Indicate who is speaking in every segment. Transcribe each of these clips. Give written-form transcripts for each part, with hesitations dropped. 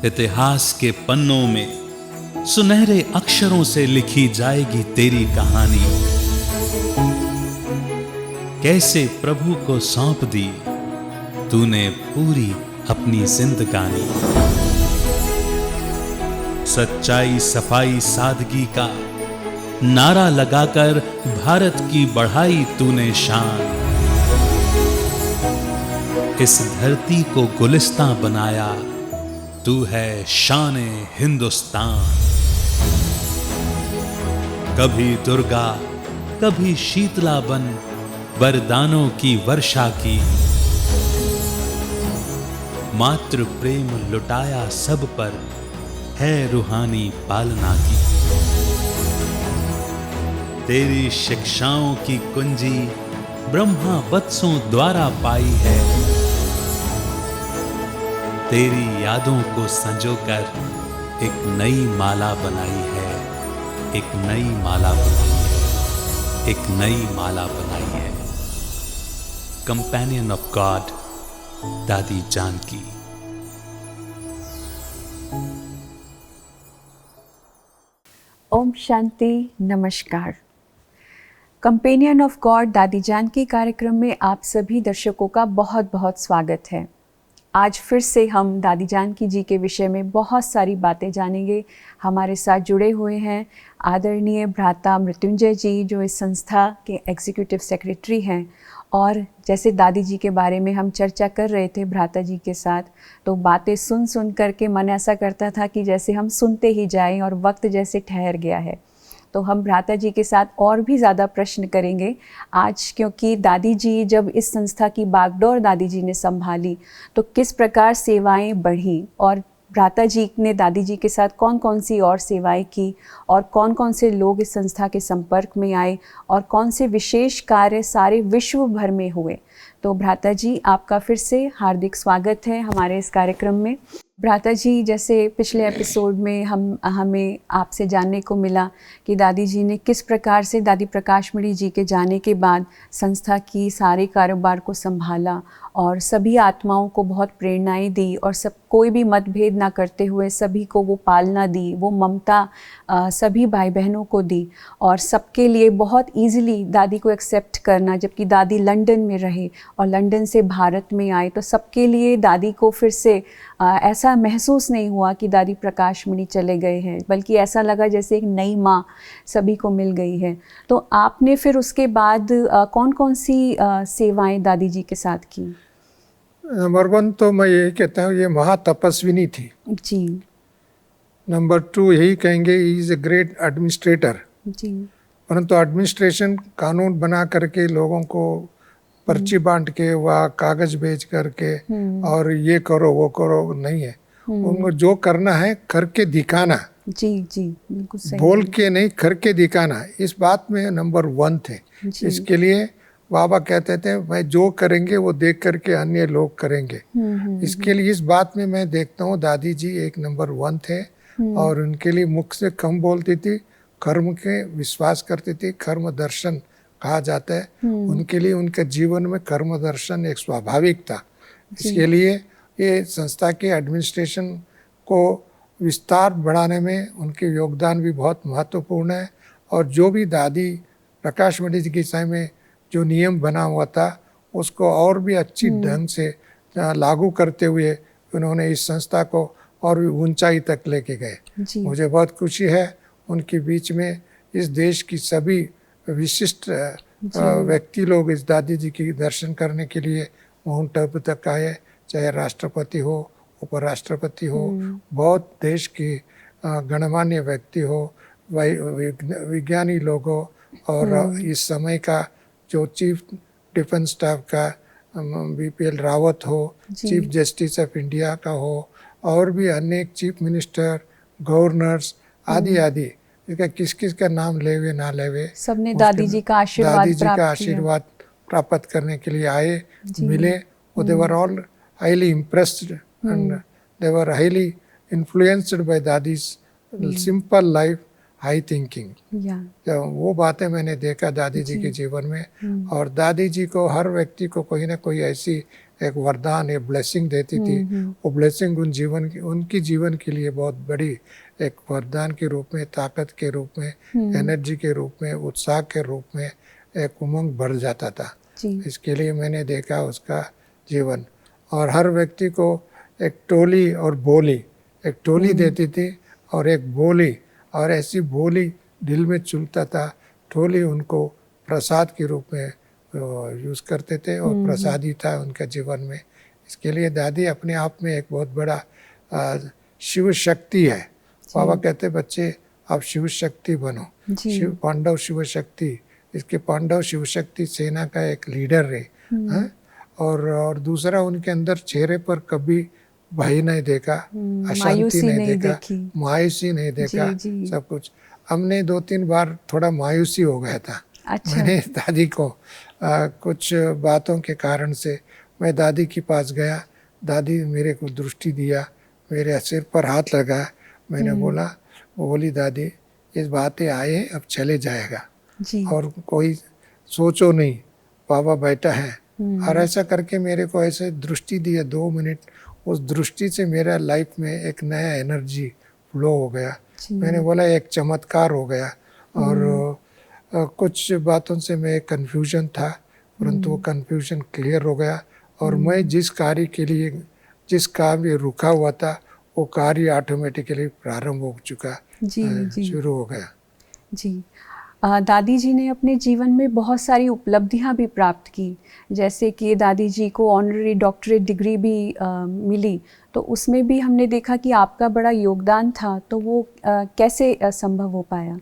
Speaker 1: इतिहास के पन्नों में सुनहरे अक्षरों से लिखी जाएगी तेरी कहानी। कैसे प्रभु को सौंप दी तूने पूरी अपनी जिंदगानी। सच्चाई, सफाई, सादगी का नारा लगाकर भारत की बढ़ाई तूने शान। इस धरती को गुलिस्तां बनाया तू है शान-ए हिंदुस्तान। कभी दुर्गा कभी शीतला बन वरदानों की वर्षा की। मातृ प्रेम लुटाया सब पर है रूहानी पालना की। तेरी शिक्षाओं की कुंजी ब्रह्मा वत्सों द्वारा पाई है। तेरी यादों को संजोकर एक नई माला बनाई है, एक नई माला बनाई है, एक नई माला बनाई है। कंपेनियन ऑफ गॉड, दादी जानकी।
Speaker 2: ओम शांति, नमस्कार। कंपेनियन ऑफ गॉड दादी जानकी कार्यक्रम में आप सभी दर्शकों का बहुत बहुत स्वागत है। आज फिर से हम दादी जानकी जी के विषय में बहुत सारी बातें जानेंगे। हमारे साथ जुड़े हुए हैं आदरणीय भ्राता मृत्युंजय जी, जो इस संस्था के एग्जीक्यूटिव सेक्रेटरी हैं। और जैसे दादी जी के बारे में हम चर्चा कर रहे थे भ्राता जी के साथ, तो बातें सुन सुन करके मन ऐसा करता था कि जैसे हम सुनते ही जाएं और वक्त जैसे ठहर गया है। तो हम भ्राता जी के साथ और भी ज़्यादा प्रश्न करेंगे आज, क्योंकि दादी जी जब इस संस्था की बागडोर दादी जी ने संभाली तो किस प्रकार सेवाएं बढ़ी, और भ्राता जी ने दादी जी के साथ कौन कौन सी और सेवाएं की, और कौन कौन से लोग इस संस्था के संपर्क में आए, और कौन से विशेष कार्य सारे विश्व भर में हुए। तो भ्राता जी, आपका फिर से हार्दिक स्वागत है हमारे इस कार्यक्रम में। भ्राता जी, जैसे पिछले एपिसोड में हमें आपसे जानने को मिला कि दादी जी ने किस प्रकार से दादी प्रकाशमणि जी के जाने के बाद संस्था की सारे कारोबार को संभाला और सभी आत्माओं को बहुत प्रेरणाएं दी, और सब कोई भी मतभेद ना करते हुए सभी को वो पालना दी, वो ममता सभी भाई बहनों को दी, और सबके लिए बहुत ईजिली दादी को एक्सेप्ट करना। जबकि दादी लंदन में रहे और लंदन से भारत में आए, तो सबके लिए दादी को फिर से ऐसा महसूस नहीं हुआ कि दादी प्रकाशमणि चले गए हैं, बल्कि ऐसा लगा जैसे एक नई माँ सभी को मिल गई है। तो आपने फिर उसके बाद कौन कौन सी सेवाएं दादी जी के साथ की?
Speaker 3: नंबर 1 तो मैं यही कहता हूँ, ये महातपस्विनी थी
Speaker 2: जी।
Speaker 3: नंबर 2 यही कहेंगे, इज ए ग्रेट एडमिनिस्ट्रेटर
Speaker 2: जी।
Speaker 3: परंतु एडमिनिस्ट्रेशन कानून बना करके लोगों को पर्ची बांट के वह कागज भेज करके और ये करो वो करो नहीं है। उनको जो करना है करके दिखाना।
Speaker 2: जी जी, बिल्कुल सही।
Speaker 3: बोल के नहीं, करके दिखाना, इस बात में नंबर 1 थे। इसके लिए बाबा कहते थे, मैं जो करेंगे वो देख करके अन्य लोग करेंगे। इसके लिए इस बात में मैं देखता हूँ दादी जी एक नंबर 1 थे। और उनके लिए मुख से कम बोलती थी, कर्म के विश्वास करती थी, कर्म दर्शन कहा जाता है। उनके लिए उनके जीवन में कर्म दर्शन एक स्वाभाविक था। इसके लिए ये संस्था के एडमिनिस्ट्रेशन को विस्तार बढ़ाने में उनके योगदान भी बहुत महत्वपूर्ण है। और जो भी दादी प्रकाशमणि जी के समय में जो नियम बना हुआ था उसको और भी अच्छी ढंग से लागू करते हुए उन्होंने इस संस्था को और भी ऊंचाई तक लेके गए। मुझे बहुत खुशी है उनके बीच में इस देश की सभी विशिष्ट व्यक्ति लोग इस दादी जी की दर्शन करने के लिए माउंट आबू तक आए, चाहे राष्ट्रपति हो, उपराष्ट्रपति हो, बहुत देश की गणमान्य व्यक्ति हो, विज्ञानी लोग हो, और इस समय का जो चीफ डिफेंस स्टाफ का BPL रावत हो, चीफ जस्टिस ऑफ इंडिया का हो, और भी अनेक चीफ मिनिस्टर, गवर्नर्स आदि आदि, इसका किस किस का नाम लेवे ना लेवे,
Speaker 2: सबने दादी जी का
Speaker 3: आशीर्वाद प्राप्त करने के लिए आए, मिले। They were all highly impressed and they were highly influenced by dadi's simple life, high thinking. तो वो बातें मैंने देखा दादी जी के जीवन में। और दादी जी को हर व्यक्ति को कोई ना कोई ऐसी एक वरदान, एक ब्लेसिंग देती थी। वो ब्लेसिंग उनकी जीवन के लिए बहुत बड़ी एक वरदान के रूप में, ताकत के रूप में, एनर्जी के रूप में, उत्साह के रूप में एक उमंग बढ़ जाता था। इसके लिए मैंने देखा उसका जीवन। और हर व्यक्ति को एक टोली और बोली, एक टोली देती थी और एक बोली, और ऐसी बोली दिल में चुलता था। टोली उनको प्रसाद के रूप में यूज़ करते थे और प्रसाद ही था उनका जीवन में। इसके लिए दादी अपने आप में एक बहुत बड़ा शिव शक्ति है। बाबा कहते बच्चे आप शिव शक्ति बनो, शिव पांडव शिव शक्ति। इसके पांडव शिव शक्ति सेना का एक लीडर है। और दूसरा, उनके अंदर चेहरे पर कभी भय नहीं देखा, अशांति नहीं देखा, मायूसी नहीं देखा। सब कुछ हमने 2-3 बार थोड़ा मायूसी हो गया था। अच्छा। मैंने दादी को कुछ बातों के कारण से मैं दादी के पास गया। दादी मेरे को दृष्टि दिया, मेरे सिर पर हाथ लगा। मैंने बोली दादी इस बातें आए अब चले जाएगा और कोई सोचो नहीं, बाबा बैठा है। और ऐसा करके मेरे को ऐसे दृष्टि दिया 2 मिनट। उस दृष्टि से मेरा लाइफ में एक नया एनर्जी फ्लो हो गया। मैंने बोला एक चमत्कार हो गया। और कुछ बातों से मैं कन्फ्यूजन था, परंतु वो कन्फ्यूजन क्लियर हो गया। और मैं जिस कार्य के लिए, जिस कार्य रुका हुआ था, वो कार्य ऑटोमेटिकली प्रारंभ हो चुका, शुरू हो गया।
Speaker 2: जी, दादी जी ने अपने जीवन में बहुत सारी उपलब्धियां भी प्राप्त की, जैसे कि दादी जी को ऑनररी डॉक्टरेट डिग्री भी मिली, तो उसमें भी हमने देखा कि आपका बड़ा योगदान था। तो वो कैसे संभव हो पाया?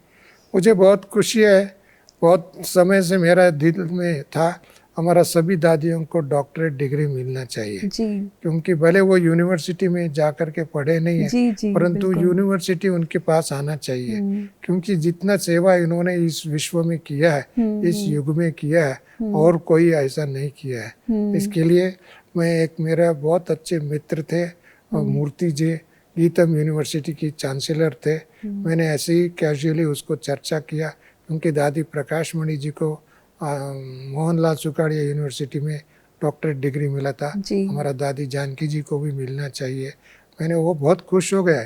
Speaker 3: मुझे बहुत खुशी है। बहुत समय से मेरा दिल में था हमारा सभी दादियों को डॉक्टरेट डिग्री मिलना चाहिए जी। क्योंकि भले वो यूनिवर्सिटी में जा कर के पढ़े नहीं है, परंतु यूनिवर्सिटी उनके पास आना चाहिए। क्योंकि जितना सेवा इन्होंने इस विश्व में किया है, इस युग में किया है, और कोई ऐसा नहीं किया है। इसके लिए मैं एक, मेरा बहुत अच्छे मित्र थे मूर्ति जी, गीतम यूनिवर्सिटी की चांसलर थे। मैंने ऐसे ही कैजुअली उसको चर्चा किया, क्योंकि दादी प्रकाश मणि जी को मोहनलाल सुखाड़िया यूनिवर्सिटी में डॉक्टरेट डिग्री मिला था। हमारा दादी जानकी जी को भी मिलना चाहिए। मैंने वो बहुत खुश हो गया,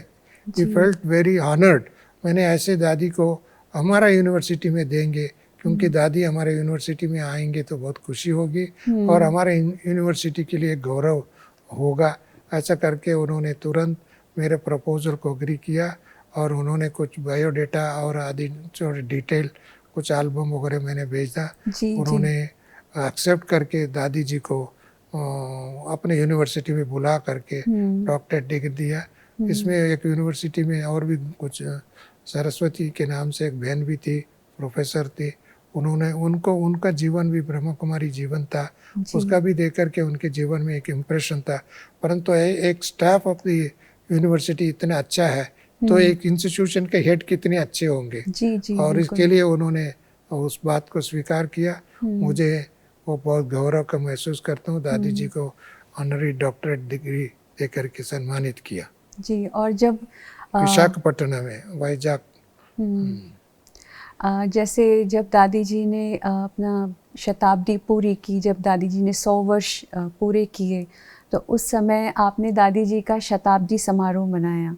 Speaker 3: ही फेल्ट वेरी ऑनर्ड। मैंने ऐसे दादी को हमारा यूनिवर्सिटी में देंगे, क्योंकि दादी हमारे यूनिवर्सिटी में आएंगे तो बहुत खुशी होगी और हमारे यूनिवर्सिटी के लिए गौरव होगा। ऐसा करके उन्होंने तुरंत मेरे प्रपोजल को एग्री किया और उन्होंने कुछ बायोडेटा और आदि डिटेल, कुछ एल्बम वगैरह मैंने भेजा। उन्होंने एक्सेप्ट करके दादी जी को अपने यूनिवर्सिटी में बुला करके डॉक्टरेट डिग्री दिया। इसमें एक यूनिवर्सिटी में और भी कुछ, सरस्वती के नाम से एक बहन भी थी, प्रोफेसर थी। उन्होंने उनका जीवन भी ब्रह्मा कुमारी जीवन था, उसका भी देख करके उनके जीवन में एक इम्प्रेशन था। परंतु एक स्टाफ ऑफ द यूनिवर्सिटी इतना अच्छा है, तो एक इंस्टीट्यूशन के हेड कितने अच्छे होंगे। और इसके लिए उन्होंने उस बात को स्वीकार किया। मुझे वो बहुत गौरव का महसूस करता हूँ, दादी जी को ऑनररी डॉक्टरेट डिग्री देकर के सम्मानित किया
Speaker 2: जी। और जब
Speaker 3: विशाखापट्टनम में, वाइजाग,
Speaker 2: जैसे जब दादी जी ने अपना शताब्दी पूरी की, जब दादी जी ने 100 वर्ष पूरे किए, तो उस समय आपने दादी जी का शताब्दी समारोह मनाया,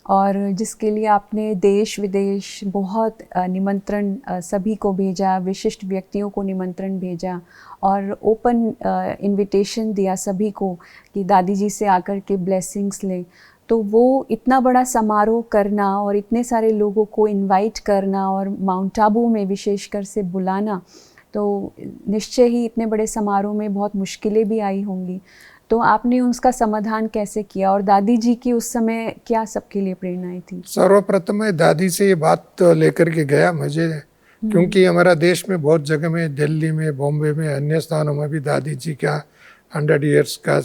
Speaker 2: और जिसके लिए आपने देश विदेश बहुत निमंत्रण सभी को भेजा, विशिष्ट व्यक्तियों को निमंत्रण भेजा और ओपन इनविटेशन दिया सभी को कि दादी जी से आकर के ब्लेसिंग्स लें। तो वो इतना बड़ा समारोह करना और इतने सारे लोगों को इनवाइट करना और माउंट आबू में विशेषकर से बुलाना, तो निश्चय ही इतने बड़े समारोह में बहुत मुश्किलें भी आई होंगी। तो आपने उसका समाधान कैसे किया, और दादी जी की उस समय क्या सबके लिए प्रेरणाएं थी? सर्वप्रथम
Speaker 3: मैं दादी से ये बात लेकर के गया मुझे, क्योंकि हमारा देश में बहुत जगह में, दिल्ली में, बॉम्बे में, अन्य स्थानों में भी दादी जी का 100 ईयर्स का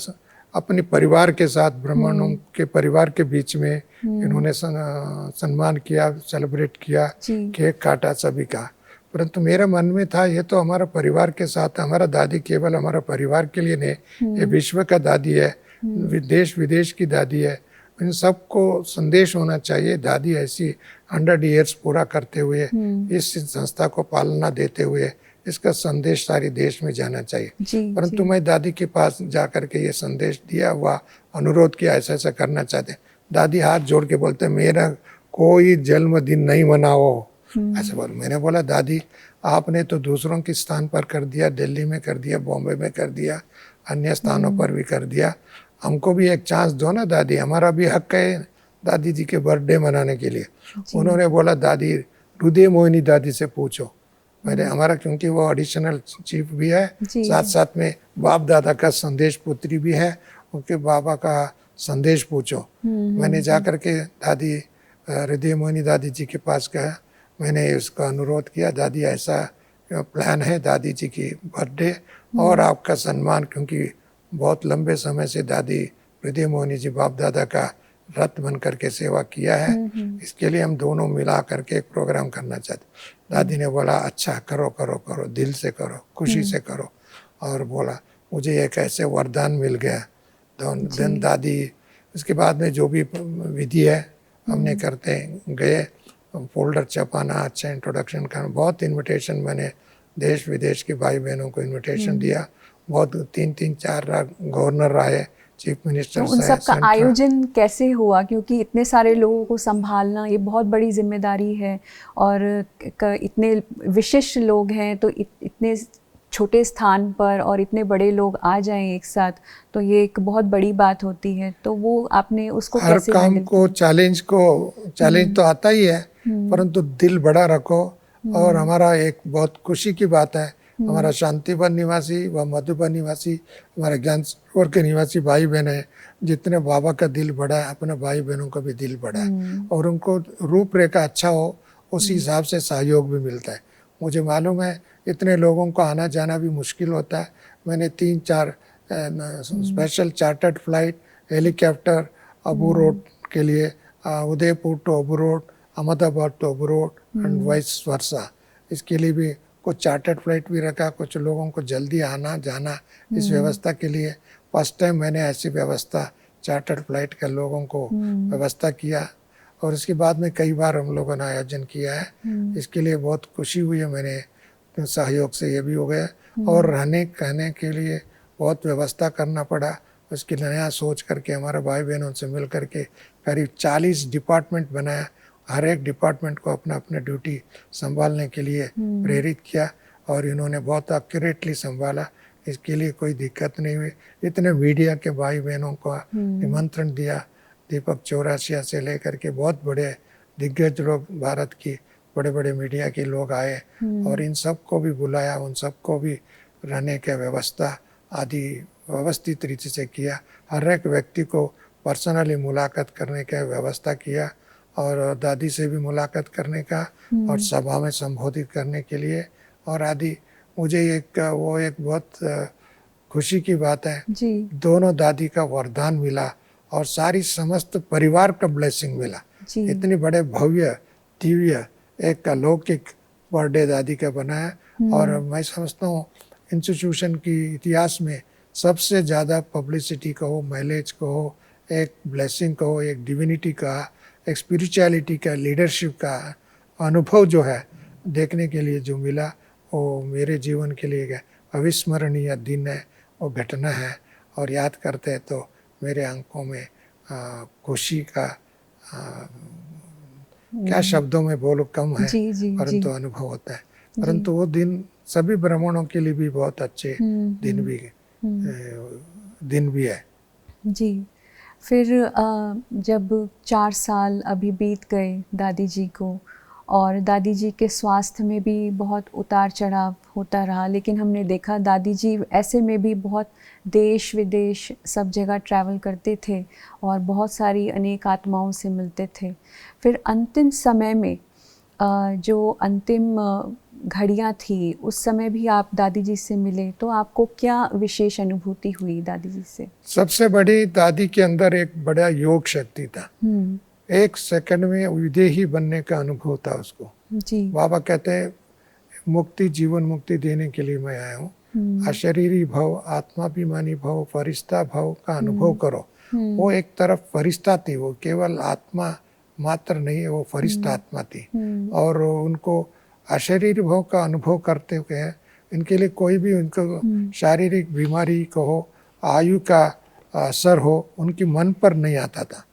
Speaker 3: अपने परिवार के साथ, ब्राह्मणों के परिवार के बीच में इन्होंने सम्मान किया, सेलिब्रेट किया, केक काटा सभी का। परंतु मेरे मन में था ये तो हमारा परिवार के साथ, हमारा दादी केवल हमारा परिवार के लिए नहीं, ये विश्व का दादी है, देश विदेश की दादी है। इन सबको संदेश होना चाहिए। दादी ऐसी 100 ईयर्स पूरा करते हुए, इस संस्था को पालना देते हुए इसका संदेश सारे देश में जाना चाहिए।
Speaker 2: जी,
Speaker 3: परंतु मैं दादी के पास जा करके ये संदेश दिया हुआ, अनुरोध किया ऐसा ऐसा करना चाहते। दादी हाथ जोड़ के बोलते मेरा कोई जन्मदिन नहीं मनाओ, ऐसे बोल। मैंने बोला दादी आपने तो दूसरों के स्थान पर कर दिया, दिल्ली में कर दिया, बॉम्बे में कर दिया, अन्य स्थानों पर भी कर दिया, हमको भी एक चांस दो ना दादी, हमारा भी हक है दादी जी के बर्थडे मनाने के लिए। उन्होंने बोला दादी हृदय मोहिनी दादी से पूछो। मैंने हमारा, क्योंकि वो एडिशनल चीफ भी है, साथ साथ में बाप दादा का संदेश पुत्री भी है, उनके बाबा का संदेश पूछो। मैंने जा करके दादी हृदय मोहिनी दादी जी के पास गया, मैंने उसका अनुरोध किया दादी ऐसा प्लान है दादी जी की बर्थडे और आपका सम्मान, क्योंकि बहुत लंबे समय से दादी हृदय मोहिनी जी बाप दादा का रथ बन करके सेवा किया है, इसके लिए हम दोनों मिला करके एक प्रोग्राम करना चाहते। दादी ने बोला अच्छा करो करो करो, दिल से करो, खुशी से करो। और बोला मुझे एक ऐसे वरदान मिल गया। तो दिन दादी उसके बाद में जो भी विधि है हमने करते गए, फोल्डर छपाना, अच्छा इंट्रोडक्शन करना, बहुत इनविटेशन मैंने देश विदेश के भाई बहनों को इनविटेशन दिया। बहुत 3-4 गवर्नर आए, चीफ मिनिस्टर।
Speaker 2: तो उन सब का आयोजन कैसे हुआ, क्योंकि इतने सारे लोगों को संभालना ये बहुत बड़ी जिम्मेदारी है और इतने विशिष्ट लोग हैं, तो इतने छोटे स्थान पर और इतने बड़े लोग आ जाएं एक साथ, तो ये एक बहुत बड़ी बात होती है। तो वो आपने उसको
Speaker 3: हर
Speaker 2: कैसे
Speaker 3: काम को चैलेंज तो आता ही है, परंतु दिल बड़ा रखो। और हमारा एक बहुत खुशी की बात है, हमारा शांतिवन निवासी व मधुबन निवासी, हमारे ज्ञान सरोवर के निवासी भाई बहन है, जितने बाबा का दिल बड़ा है अपने भाई बहनों का भी दिल बड़ा है, और उनको रूपरेखा अच्छा हो उसी हिसाब से सहयोग भी मिलता है। मुझे मालूम है इतने लोगों को आना जाना भी मुश्किल होता है। मैंने 3-4 special chartered flight helicopter Abu Road के लिए, Udaipur to Abu Road, Ahmedabad to Abu Road and vice versa, इसके लिए भी कुछ चार्टर्ड फ्लाइट भी रखा। कुछ लोगों को जल्दी आना जाना इस व्यवस्था के लिए फर्स्ट टाइम मैंने ऐसी व्यवस्था चार्टर्ड फ्लाइट का लोगों को व्यवस्था किया। और इसके बाद में कई बार हम लोगों ने आयोजन किया है, इसके लिए बहुत खुशी हुई है। मैंने सहयोग से ये भी हो गया। और रहने कहने के लिए बहुत व्यवस्था करना पड़ा, उसकी नया सोच करके हमारे भाई बहनों से मिल करके करीब 40 डिपार्टमेंट बनाया। हर एक डिपार्टमेंट को अपना अपना ड्यूटी संभालने के लिए प्रेरित किया और इन्होंने बहुत एक्यूरेटली संभाला, इसके लिए कोई दिक्कत नहीं हुई। इतने मीडिया के भाई बहनों को निमंत्रण दिया, दीपक चौरासिया से लेकर के बहुत बड़े दिग्गज लोग, भारत की बड़े बड़े मीडिया के लोग आए और इन सब को भी बुलाया, उन सबको भी रहने की व्यवस्था आदि व्यवस्थित रीति से किया। हर एक व्यक्ति को पर्सनली मुलाकात करने की व्यवस्था किया और दादी से भी मुलाकात करने का और सभा में संबोधित करने के लिए और आदि। मुझे एक बहुत खुशी की बात है
Speaker 2: जी।
Speaker 3: दोनों दादी का वरदान मिला और सारी समस्त परिवार का ब्लेसिंग मिला। इतनी बड़े भव्य दिव्य एक अलौकिक बर्थडे दादी का बनाया और मैं समझता हूँ इंस्टीट्यूशन की इतिहास में सबसे ज़्यादा पब्लिसिटी कहो, माइलेज कहो, एक ब्लेसिंग कहो, एक डिविनिटी का, एक स्पिरिचुअलिटी का, लीडरशिप का अनुभव जो है देखने के लिए जो मिला, वो मेरे जीवन के लिए अविस्मरणीय दिन है, वो घटना है और याद करते हैं तो मेरे आंखों में खुशी का क्या शब्दों में बोलो कम है, परंतु अनुभव होता है। परंतु वो दिन सभी ब्राह्मणों के लिए भी बहुत अच्छे दिन भी है
Speaker 2: जी। फिर जब 4 साल अभी बीत गए दादी जी को और दादी जी के स्वास्थ्य में भी बहुत उतार चढ़ाव होता रहा, लेकिन हमने देखा दादी जी ऐसे में भी बहुत देश विदेश सब जगह ट्रैवल करते थे और बहुत सारी अनेक आत्माओं से मिलते थे। फिर अंतिम समय में जो अंतिम घड़ियाँ थी उस समय भी आप दादी जी से मिले, तो आपको क्या विशेष अनुभूति हुई दादी जी से?
Speaker 3: सबसे बड़ी दादी के अंदर एक बड़ा योग शक्ति था। 1 सेकंड में विदेही बनने का अनुभव था उसको
Speaker 2: जी।
Speaker 3: बाबा कहते हैं मुक्ति, जीवन मुक्ति देने के लिए मैं आया हूँ। अशरीरी भव, आत्माभिमानी भव, फरिश्ता भव का अनुभव करो। वो एक तरफ फरिश्ता थी, वो केवल आत्मा मात्र नहीं है, वो फरिश्ता आत्मा थी और उनको अशरीरी भव का अनुभव करते हुए इनके लिए कोई भी उनको शारीरिक बीमारी को हो, आयु का असर हो, उनकी मन पर नहीं आता था।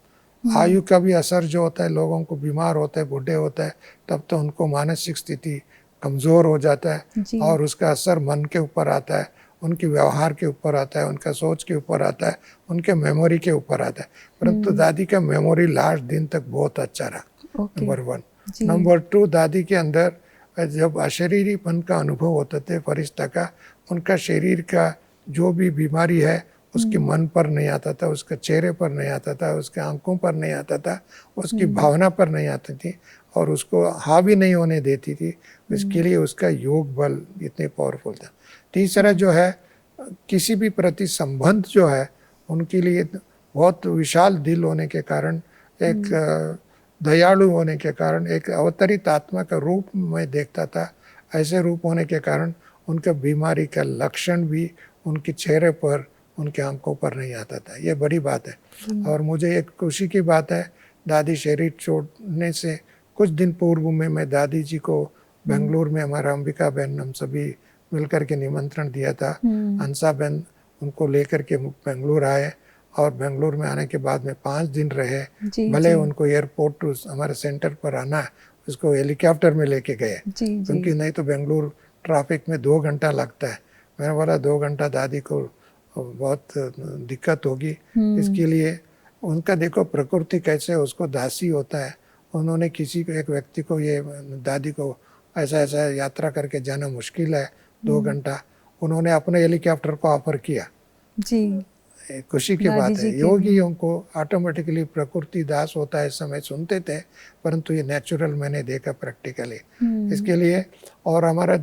Speaker 3: आयु का भी असर जो होता है, लोगों को बीमार होते हैं, बूढ़े होते हैं, तब तो उनको मानसिक स्थिति कमज़ोर हो जाता है और उसका असर मन के ऊपर आता है, उनके व्यवहार के ऊपर आता है, उनका सोच के ऊपर आता है, उनके मेमोरी के ऊपर आता है। परंतु दादी का मेमोरी लास्ट दिन तक बहुत अच्छा रहा, नंबर 1। नंबर 2, दादी के अंदर जब अशरीरीपन का अनुभव होता थे फरिश्ता का, उनका शरीर का जो भी बीमारी है उसके मन पर नहीं आता था, उसके चेहरे पर नहीं आता था, उसके आंखों पर नहीं आता था, उसकी भावना पर नहीं आती थी और उसको हावी नहीं होने देती थी। इसके लिए उसका योग बल इतने पावरफुल था। तीसरा जो है, किसी भी प्रति संबंध जो है उनके लिए बहुत विशाल दिल होने के कारण, एक दयालु होने के कारण, एक अवतरित आत्मा का रूप मैं देखता था। ऐसे रूप होने के कारण उनका बीमारी का लक्षण भी उनके चेहरे पर, उनके आंखों पर नहीं आता था। ये बड़ी बात है। और मुझे एक खुशी की बात है, दादी शरीर छोड़ने से कुछ दिन पूर्व में मैं दादी जी को बेंगलुरु में, हमारा अंबिका बहन, हम सभी मिलकर के निमंत्रण दिया था। हंसा बहन उनको लेकर के बेंगलुरु आए और बेंगलुरु में आने के बाद में 5 दिन रहे। भले उनको एयरपोर्ट टू हमारे सेंटर पर आना, उसको हेलीकॉप्टर में लेके गए, क्योंकि नहीं तो बेंगलुरु ट्रैफिक में 2 घंटा लगता है। मैंने बोला 2 घंटा दादी को बहुत दिक्कत होगी, इसके लिए उनका देखो प्रकृति कैसे उसको दासी होता है। उन्होंने किसी को, एक व्यक्ति को, ये दादी को ऐसा ऐसा यात्रा करके जाना मुश्किल है 2 घंटा, उन्होंने अपने हेलीकॉप्टर को ऑफर किया जी। खुशी की बात है। योगियों को ऑटोमेटिकली प्रकृति दास होता है इस समय सुनते थे, परंतु ये नेचुरल मैंने देखा प्रैक्टिकली। इसके लिए, और हमारा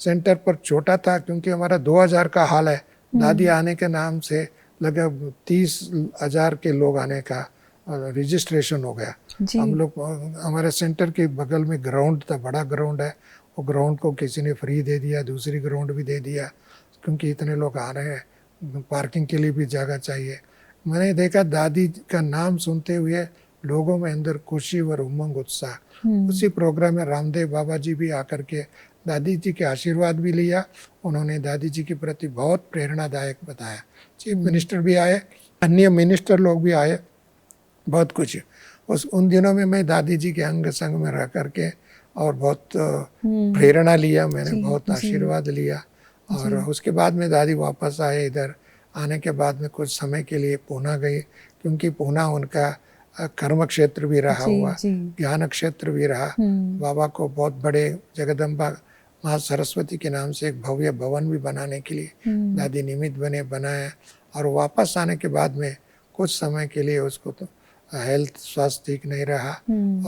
Speaker 3: सेंटर पर छोटा था क्योंकि हमारा 2000 का हाल है। दादी आने के नाम से लगभग 30,000 के लोग आने का रजिस्ट्रेशन हो गया। हम लोग, हमारे सेंटर के बगल में ग्राउंड था, बड़ा ग्राउंड है, वो ग्राउंड को किसी ने फ्री दे दिया, दूसरी ग्राउंड भी दे दिया, क्योंकि इतने लोग आ रहे हैं, पार्किंग के लिए भी जगह चाहिए। मैंने देखा दादी का नाम सुनते हुए लोगों में अंदर खुशी और उमंग, उत्साह। उसी प्रोग्राम में रामदेव बाबा जी भी आकर के दादी जी के आशीर्वाद भी लिया। उन्होंने दादी जी के प्रति बहुत प्रेरणादायक बताया। चीफ मिनिस्टर भी आए, अन्य मिनिस्टर लोग भी आए, बहुत कुछ। उन दिनों में मैं दादी जी के अंग संग में रह करके और बहुत प्रेरणा लिया, मैंने बहुत आशीर्वाद लिया। और उसके बाद में दादी वापस आए। इधर आने के बाद में कुछ समय के लिए पूना गए, क्योंकि पूना उनका कर्म क्षेत्र भी रहा हुआ, ज्ञान क्षेत्र भी रहा। बाबा को बहुत बड़े जगदम्बा माँ सरस्वती के नाम से एक भव्य भवन भी बनाने के लिए दादी निमित्त बने, बनाया। और वापस आने के बाद में कुछ समय के लिए उसको तो हेल्थ, स्वास्थ्य ठीक नहीं रहा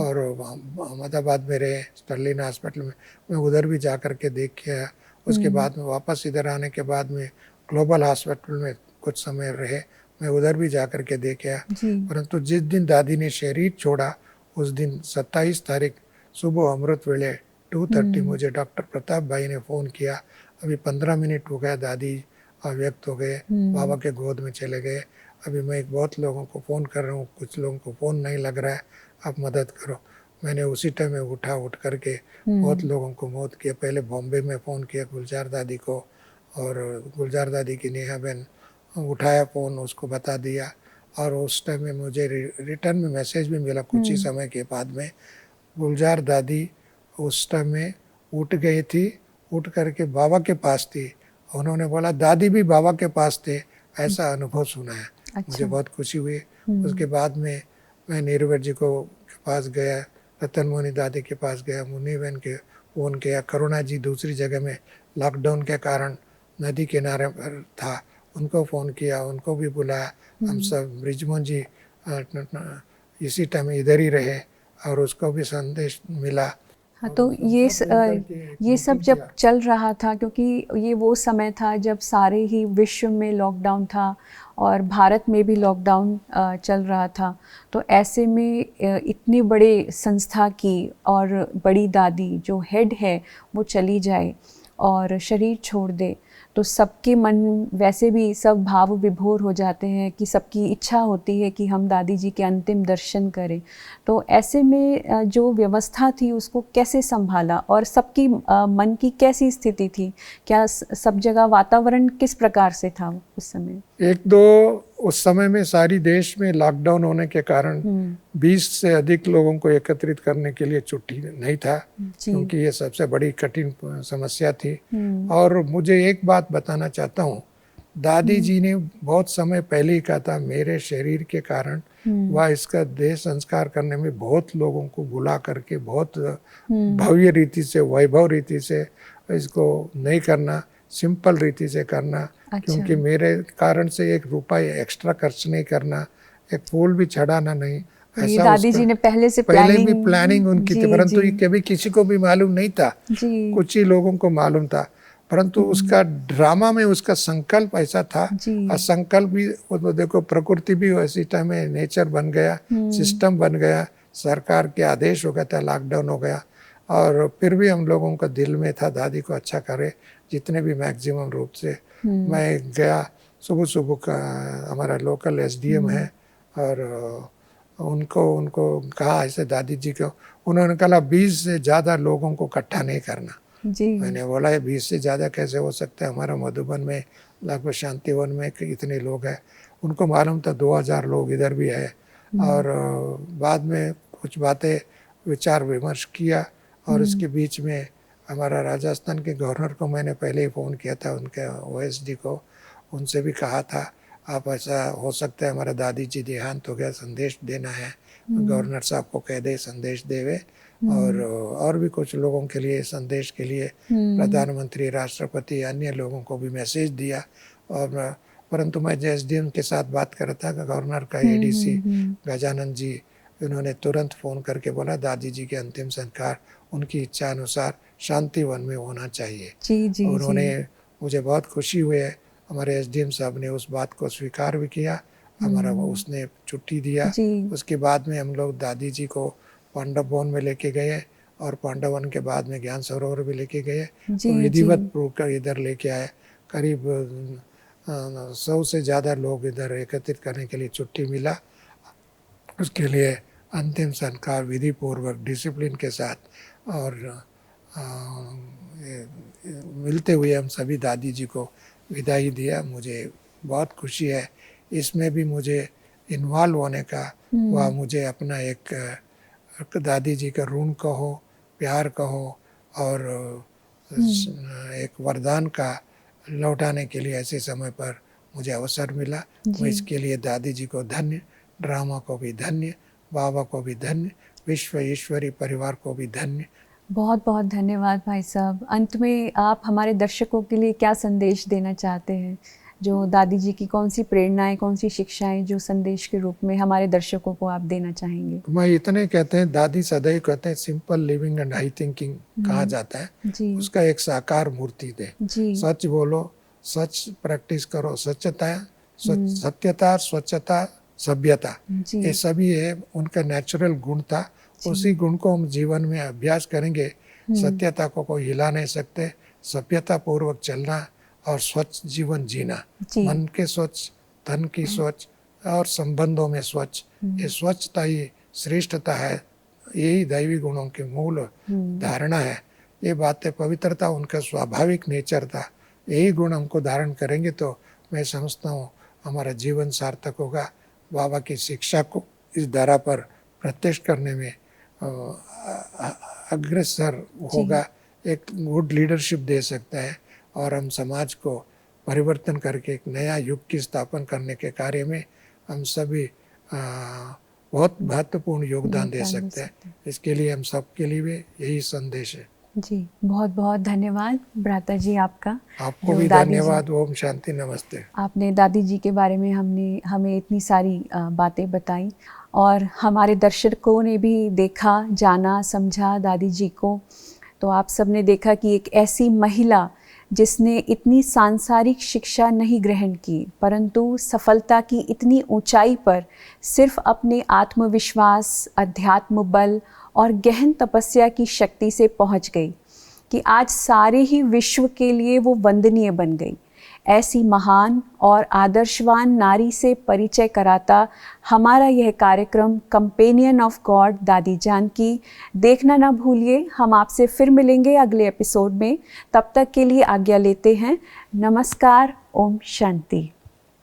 Speaker 3: और अहमदाबाद में रहे, स्टर्लिन हॉस्पिटल में। मैं उधर भी जा कर के देख के आया। उसके बाद में वापस इधर आने के बाद में ग्लोबल हॉस्पिटल में कुछ समय रहे, मैं उधर भी जा कर के देख आया। परंतु जिस दिन दादी ने शरीर छोड़ा, उस दिन 27 तारीख सुबह अमृत वेले 2:30 मुझे डॉक्टर प्रताप भाई ने फ़ोन किया। अभी 15 मिनट हो गया, दादी अव्यक्त हो गए, बाबा के गोद में चले गए। अभी मैं बहुत लोगों को फ़ोन कर रहा हूँ, कुछ लोगों को फ़ोन नहीं लग रहा है, आप मदद करो। मैंने उसी टाइम में उठ करके बहुत लोगों को मदद किया। पहले बॉम्बे में फ़ोन किया गुलजार दादी को, और गुलजार दादी की नेहा बहन उठाया फ़ोन, उसको बता दिया। और उस टाइम में मुझे रिटर्न में मैसेज भी मिला कुछ ही समय के बाद में। गुलजार दादी उस टाइम में उठ गई थी, उठ करके बाबा के पास थी। उन्होंने बोला दादी भी बाबा के पास थे, ऐसा अनुभव सुना है। अच्छा। मुझे बहुत खुशी हुई। उसके बाद में मैं नीरवर जी को पास गया, रतन मोहनी दादी के पास गया, मुन्नी बहन के फ़ोन किया। करुणा जी दूसरी जगह में लॉकडाउन के कारण नदी किनारे पर था, उनको फ़ोन किया, उनको भी बुलाया। हम सब ब्रिजमोहन जी इसी टाइम इधर ही रहे और उसको भी संदेश मिला।
Speaker 2: हाँ, तो ये सब जब चल रहा था, क्योंकि ये वो समय था जब सारे ही विश्व में लॉकडाउन था और भारत में भी लॉकडाउन चल रहा था, तो ऐसे में इतनी बड़े संस्था की और बड़ी दादी जो हेड है वो चली जाए और शरीर छोड़ दे, तो सबके मन वैसे भी सब भाव विभोर हो जाते हैं कि सबकी इच्छा होती है कि हम दादी जी के अंतिम दर्शन करें। तो ऐसे में जो व्यवस्था थी उसको कैसे संभाला और सबकी मन की कैसी स्थिति थी? क्या सब जगह वातावरण किस प्रकार से था उस समय?
Speaker 3: एक दो उस समय में सारी देश में लॉकडाउन होने के कारण 20 से अधिक लोगों को एकत्रित करने के लिए छुट्टी नहीं था, क्योंकि ये सबसे बड़ी कठिन समस्या थी। और मुझे एक बात बताना चाहता हूँ, दादी जी ने बहुत समय पहले ही कहा था, मेरे शरीर के कारण वह इसका देह संस्कार करने में बहुत लोगों को बुला करके बहुत भव्य रीति से, वैभव रीति से इसको नहीं करना, सिंपल रीति से करना। अच्छा। क्योंकि मेरे कारण से एक रुपया एक्स्ट्रा खर्च नहीं करना, एक फूल भी चढ़ाना नहीं।
Speaker 2: ऐसा दादी जी ने पहले
Speaker 3: भी प्लानिंग उनकी थी, परंतु ये कभी किसी को भी मालूम नहीं था, कुछ ही लोगों को मालूम था। परंतु उसका ड्रामा में उसका संकल्प ऐसा था, और संकल्प भी वो देखो, प्रकृति भी वैसी टाइम में नेचर बन गया, सिस्टम बन गया, सरकार के आदेश हो गया था, लॉकडाउन हो गया, और फिर भी हम लोगों का दिल में था दादी को अच्छा करे जितने भी मैक्सिमम रूप से। मैं गया सुबह का, हमारा लोकल एसडीएम है, और उनको कहा ऐसे दादी जी को, उन्होंने कहा 20 से ज़्यादा लोगों को इकट्ठा नहीं करना जी। मैंने बोला ये 20 से ज़्यादा कैसे हो सकता है, हमारा मधुबन में लगभग शांतिवन में इतने लोग हैं। उनको मालूम था 2000 लोग इधर भी है। और बाद में कुछ बातें विचार विमर्श किया, और इसके बीच में हमारा राजस्थान के गवर्नर को मैंने पहले ही फ़ोन किया था, उनके ओएसडी को, उनसे भी कहा था आप ऐसा हो सकता है हमारा दादी जी देहांत हो गया, संदेश देना है, गवर्नर साहब को कह दे संदेश देवे। और भी कुछ लोगों के लिए संदेश के लिए प्रधानमंत्री, राष्ट्रपति, अन्य लोगों को भी मैसेज दिया। और परंतु मैं एसडीएम के साथ बात कर रहा था, गवर्नर का एडीसी गजानन जी, उन्होंने तुरंत फ़ोन करके बोला दादी जी के अंतिम संस्कार उनकी इच्छा अनुसार शांतिवन में होना चाहिए। जी, उन्होंने मुझे बहुत खुशी हुई है, हमारे एसडीएम साहब ने उस बात को स्वीकार भी किया, हमारा उसने छुट्टी दिया। उसके बाद में हम लोग दादी जी को पांडव भवन में लेके गए, और पांडव वन के बाद में ज्ञान सरोवर भी लेके गए, तो विधिवत पूर्व कर इधर लेके आए। करीब 100 से ज़्यादा लोग इधर एकत्रित करने के लिए छुट्टी मिला। उसके लिए अंतिम संस्कार विधि पूर्वक डिसिप्लिन के साथ और मिलते हुए हम सभी दादी जी को विदाई दिया। मुझे बहुत खुशी है, इसमें भी मुझे इन्वॉल्व होने का, वह मुझे अपना एक दादी जी का ऋण कहो, प्यार कहो, और एक वरदान का लौटाने के लिए ऐसे समय पर मुझे अवसर मिला। मैं इसके लिए दादी जी को धन्य, ड्रामा को भी धन्य, बाबा को भी धन्य, विश्व ईश्वरी परिवार को भी धन्य।
Speaker 2: बहुत बहुत धन्यवाद भाई साहब। अंत में आप हमारे दर्शकों के लिए क्या संदेश देना चाहते हैं? जो दादी जी की कौन सी प्रेरणाएं, कौन सी शिक्षाएं जो संदेश के रूप में हमारे दर्शकों को आप देना चाहेंगे?
Speaker 3: मैं इतने कहते हैं, दादी सदैव कहते हैं simple living and high thinking कहा जाता है जी। उसका एक साकार मूर्ति दे जी। सच बोलो, सच प्रैक्टिस करो, सत्यता, स्वच्छता, सभ्यता, ये सभी है उनका नेचुरल गुण था। उसी गुण को हम जीवन में अभ्यास करेंगे। सत्यता को कोई हिला नहीं सकते, सभ्यता पूर्वक चलना और स्वच्छ जीवन जीना, मन के स्वच्छ, धन की स्वच्छ और संबंधों में स्वच्छ। ये स्वच्छता ही श्रेष्ठता है, यही दैवी गुणों की मूल धारणा है। ये बातें पवित्रता उनका स्वाभाविक नेचर था। यही गुण हमको धारण करेंगे तो मैं समझता हूँ हमारा जीवन सार्थक होगा। बाबा की शिक्षा को इस धरा पर प्रत्यक्ष करने में अग्रसर होगा, एक गुड लीडरशिप दे सकता है, और हम समाज को परिवर्तन करके एक नया युग की स्थापना करने के कार्य में हम सभी बहुत महत्वपूर्ण योगदान दे सकते हैं। इसके लिए हम सबके लिए भी यही संदेश है
Speaker 2: जी। बहुत बहुत धन्यवाद भ्राता जी आपका।
Speaker 3: आपको भी धन्यवाद। ओम शांति, नमस्ते।
Speaker 2: आपने दादी जी के बारे में हमें इतनी सारी बातें बताई, और हमारे दर्शकों ने भी देखा, जाना, समझा दादी जी को। तो आप सब ने देखा कि एक ऐसी महिला जिसने इतनी सांसारिक शिक्षा नहीं ग्रहण की, परंतु सफलता की इतनी ऊंचाई पर सिर्फ अपने आत्मविश्वास, अध्यात्म बल और गहन तपस्या की शक्ति से पहुंच गई कि आज सारे ही विश्व के लिए वो वंदनीय बन गई। ऐसी महान और आदर्शवान नारी से परिचय कराता हमारा यह कार्यक्रम कंपेनियन ऑफ गॉड दादी जानकी देखना ना भूलिए। हम आपसे फिर मिलेंगे अगले एपिसोड में। तब तक के लिए आज्ञा लेते हैं। नमस्कार। ओम शांति।